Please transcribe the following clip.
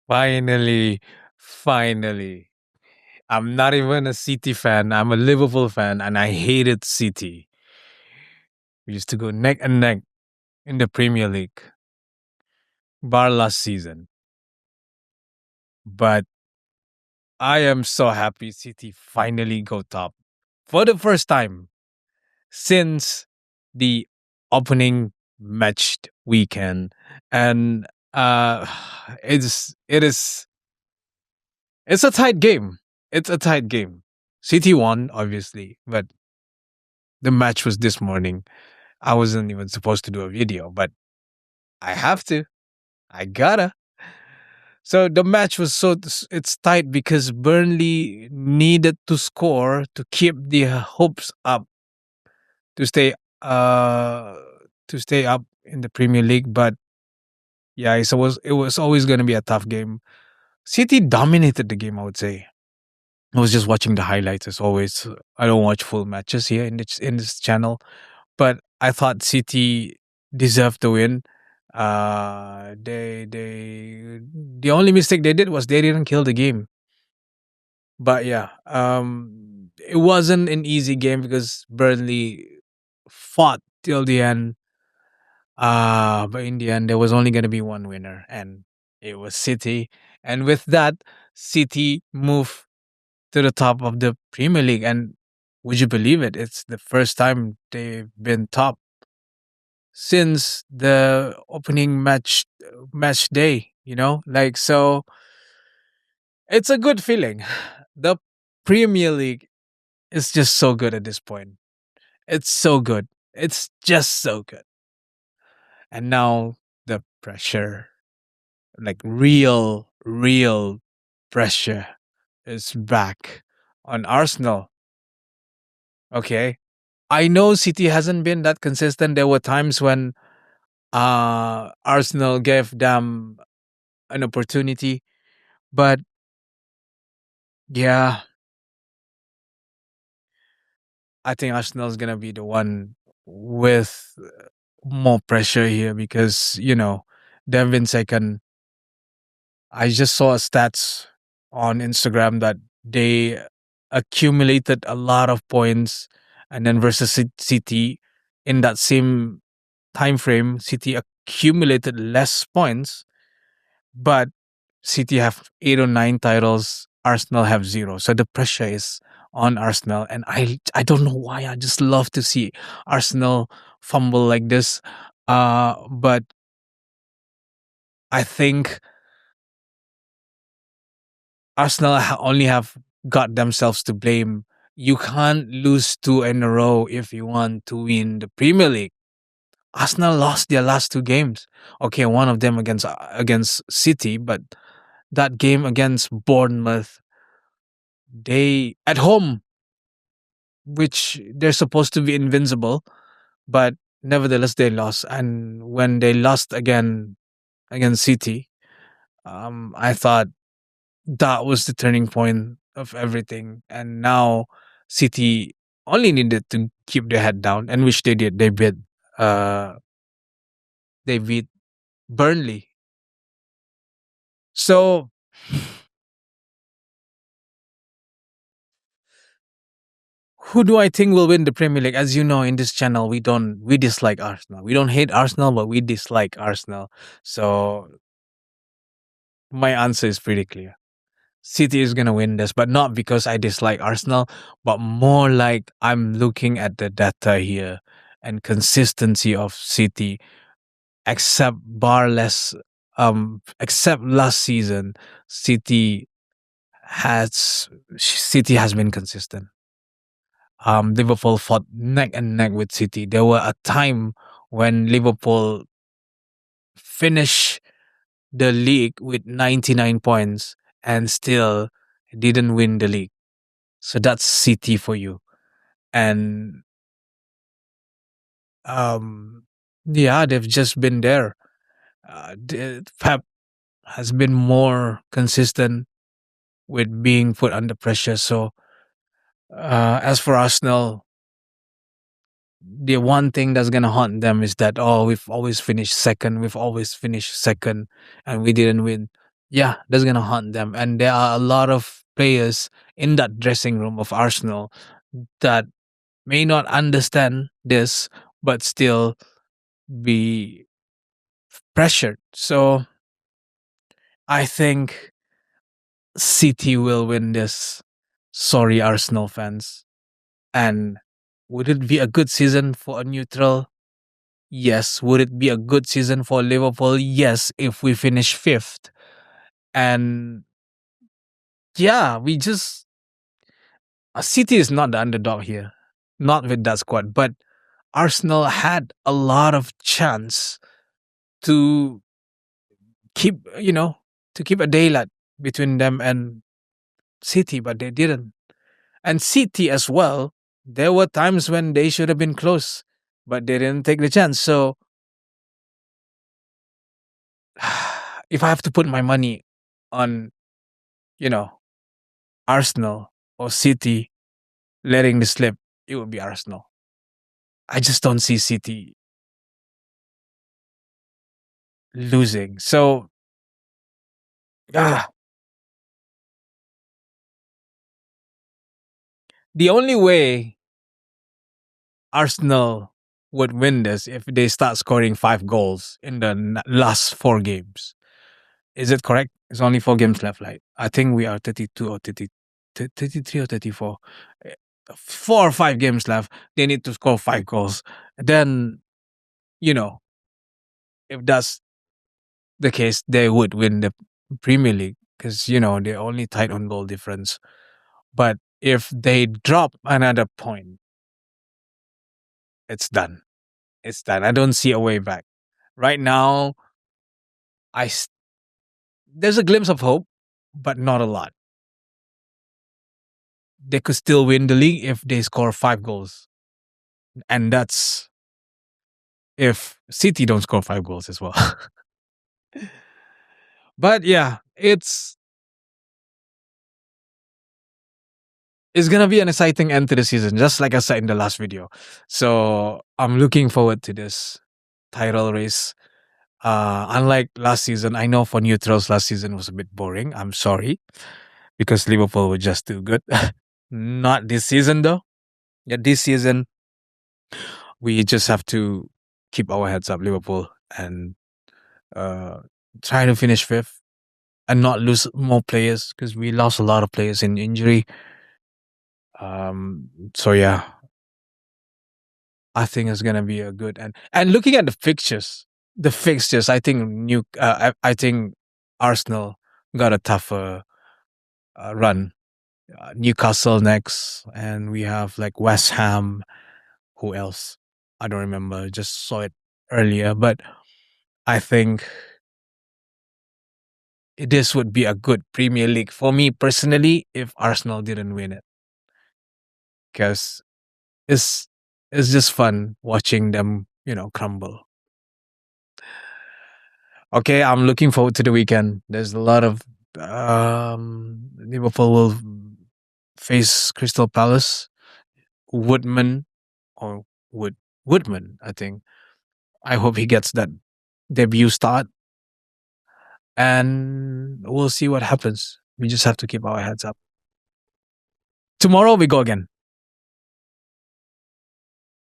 Finally, finally. I'm not even a City fan. I'm a Liverpool fan, and I hated City. We used to go neck and neck in the Premier League, bar last season. But I am so happy City finally go top for the first time since the opening match weekend, and it's a tight game. It's a tight game. City won, obviously, but the match was this morning. I wasn't even supposed to do a video, but I have to. I gotta. So the match was it's tight because Burnley needed to score to keep the hopes up to uh stay up in the Premier League. But yeah, it was always going to be a tough game. City dominated the game, I would say. I was just watching the highlights as always. I don't watch full matches here in this channel, but I thought City deserved the win. The only mistake they did was they didn't kill the game. But yeah, it wasn't an easy game because Burnley fought till the end. But in the end, there was only going to be one winner, and it was City. And with that, City moved to the top of the Premier League. And would you believe it? It's the first time they've been top since the opening match day. Like, so it's a good feeling. The Premier League is just so good at this point. It's so good. It's just so good. And now the pressure, like real pressure, is back on Arsenal. Okay. I know City hasn't been that consistent. There were times when Arsenal gave them an opportunity, but yeah, I think Arsenal is gonna be the one with more pressure here because they've been second. I just saw stats on Instagram that they accumulated a lot of points, and then versus City in that same time frame, City accumulated less points, but City have 8 or 9 titles. Arsenal have zero, so the pressure is on Arsenal, and I don't know why. I just love to see Arsenal fumble like this, but I think Arsenal only have got themselves to blame. You can't lose two in a row if you want to win the Premier League. Arsenal lost their last two games. Okay, one of them against City, but that game against Bournemouth, they at home, which they're supposed to be invincible, but nevertheless they lost. And when they lost again against City, I thought that was the turning point of everything. And now City only needed to keep their head down, and which they did. Uh they beat Burnley. So who do I think will win the Premier League? As you know, in this channel, we dislike Arsenal. We don't hate Arsenal, but we dislike Arsenal. So my answer is pretty clear. City is gonna win this, but not because I dislike Arsenal, but more like I'm looking at the data here and consistency of City. Except last season, City City has been consistent. Liverpool fought neck and neck with City. There were a time when Liverpool finished the league with 99 points and still didn't win the league. So that's City for you. And yeah, they've just been there. Pep has been more consistent with being put under pressure. So as for Arsenal, the one thing that's gonna haunt them is that we've always finished second, and we didn't win. yeah, that's gonna haunt them. And there are a lot of players in that dressing room of Arsenal that may not understand this, but still be pressured. So I think City will win this. Sorry, Arsenal fans. And would it be a good season for a neutral? Yes. Would it be a good season for Liverpool? Yes, if we finish fifth. And yeah, City is not the underdog here, not with that squad. But Arsenal had a lot of chance to keep, to keep a daylight between them and City, but they didn't. And City as well, there were times when they should have been close, but they didn't take the chance. So if I have to put my money on, you know, Arsenal or City letting the slip, it would be Arsenal. I just don't see City losing. So ah, the only way Arsenal would win this if they start scoring 5 goals in the last 4 games. Is it correct? It's only 4 games left, right? I think we are 32 or 30, 33 or 34. 4 or 5 games left. They need to score 5 goals. Then, you know, if that's the case, they would win the Premier League because, they're only tied on goal difference. But if they drop another point, it's done. It's done. I don't see a way back. Right now, I s- there's a glimpse of hope, but not a lot. They could still win the league if they score 5 goals, and that's if City don't score 5 goals as well. But yeah, it's gonna be an exciting end to the season, just like I said in the last video. So I'm looking forward to this title race. Unlike last season, I know for neutrals last season was a bit boring. I'm sorry because Liverpool were just too good. Not this season though. Yeah, this season we just have to keep our heads up, Liverpool, and uh, try to finish fifth and not lose more players because we lost a lot of players in injury. So yeah, I think it's gonna be a good and looking at the fixtures, I think I think Arsenal got a tougher run. Newcastle next, and we have like West Ham. Who else? I don't remember. Just saw it earlier, but I think this would be a good Premier League for me personally if Arsenal didn't win it, because it's it's just fun watching them, crumble. Okay, I'm looking forward to the weekend. There's a lot of Liverpool will face Crystal Palace, Woodman or Woodman, I think. I hope he gets that debut start, and we'll see what happens. We just have to keep our heads up. Tomorrow we go again.